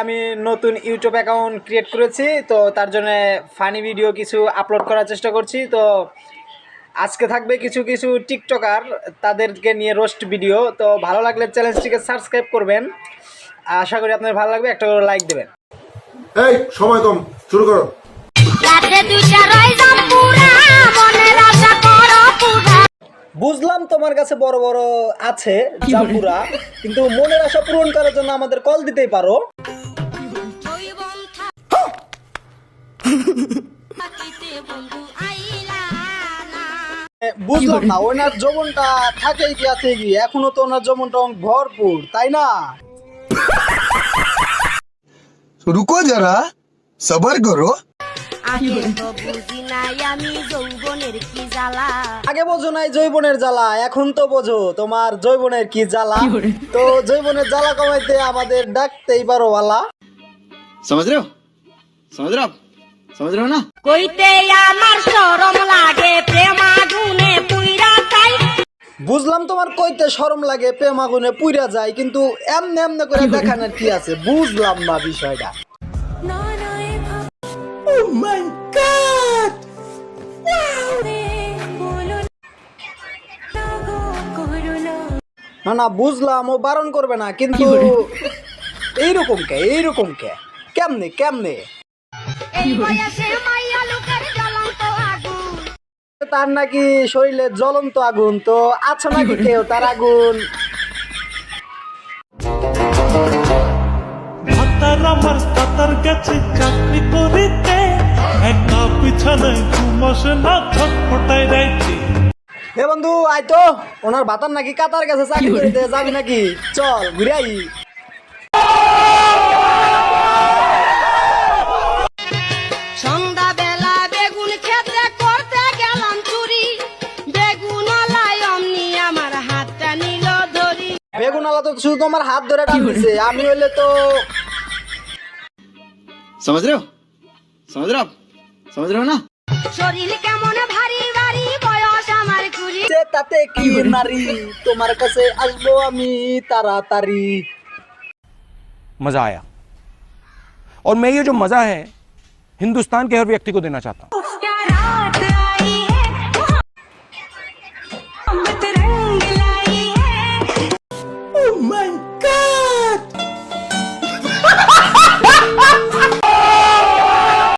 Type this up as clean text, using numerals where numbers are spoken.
আমি নতুন YouTube account create করেছি, তো তার জন্য ফানি ভিডিও কিছু আপলোড করার চেষ্টা করছি। তো আজকে থাকবে কিছু কিছু টিকটকার, তাদেরকে নিয়ে রোস্ট ভিডিও। তো ভালো লাগলে চ্যানেলটিকে সাবস্ক্রাইব করবেন, আশা করি আপনাদের ভালো লাগবে। একটা করে লাইক দেবেন। এই সময় কম, শুরু করো। বুঝলাম তোমার কাছে বড় বড় আছে জাম্বুরা, কিন্তু মনের আশা পূরণ করার জন্য আমাদের কল দিতেই পারো। বুঝলাম না, ওনার যৌবনটা থাকেই কি আছে কি, এখনো তো ওনার যৌবনটা ভরপুর, তাই না? रुको जरा सबर करो। আগে বোঝো নাই জৈবনের জ্বালা, এখন তো বোঝো তোমার জৈবনের কি জ্বালা। তো জৈবনের জ্বালা কমাইতে আমাদের ডাকতেই পারো ওয়ালা। समझ रहे हो समझ रहे हो आप समझ रहे हो ना। কইতে আমার শরম লাগে প্রেম আগুনে পুইরা যাই। বুঝলাম তোমার কইতে শরম লাগে প্রেম আগুনে পুইরা যায়, কিন্তু এমনে এমনে করে দেখানোর কি আছে, বুঝলাম না বিষয়টা। Oh my God! না না বুঝলাম, ও বারণ করবে না, কিন্তু এইরকম কে কেমনে কেমনে এই বয়সে মাইয়া লোকের জ্বলন্ত আগুন। তার নাকি শরীরে জ্বলন্ত আগুন, তো আছে নাকি কেউ তার আগুন? আমার কাতার গেছে চাকরি করিতে, একা পিছানায় ঘুমাসে না ছটফটাই রাইতে। হে বন্ধু আয় তো, ওনার ভাতার নাকি কাতার গেছে চাকরি করতে, যাবি নাকি? চল ঘুরে আই। সন্ধ্যাবেলা বেগুন ক্ষেত্রে করতে গেলাম চুরি, বেগুনওয়ালায় অমনি আমার হাতটা নিল ধরি। বেগুনালা তো শুধু তোমার হাত ধরে টানতেছে, আমি হইলে তো समझ रहे हो समझ रहे हो आप समझ रहे हो ना। শরীর কেমন ভারী ভারী, বয়স আমার কুড়ি। তাতে কি নারী, তোমার কাছে আসবো আমি তাড়াতাড়ি। मज़ा आया, और मैं ये जो मज़ा है हिंदुस्तान के हर व्यक्ति को देना चाहता हूँ।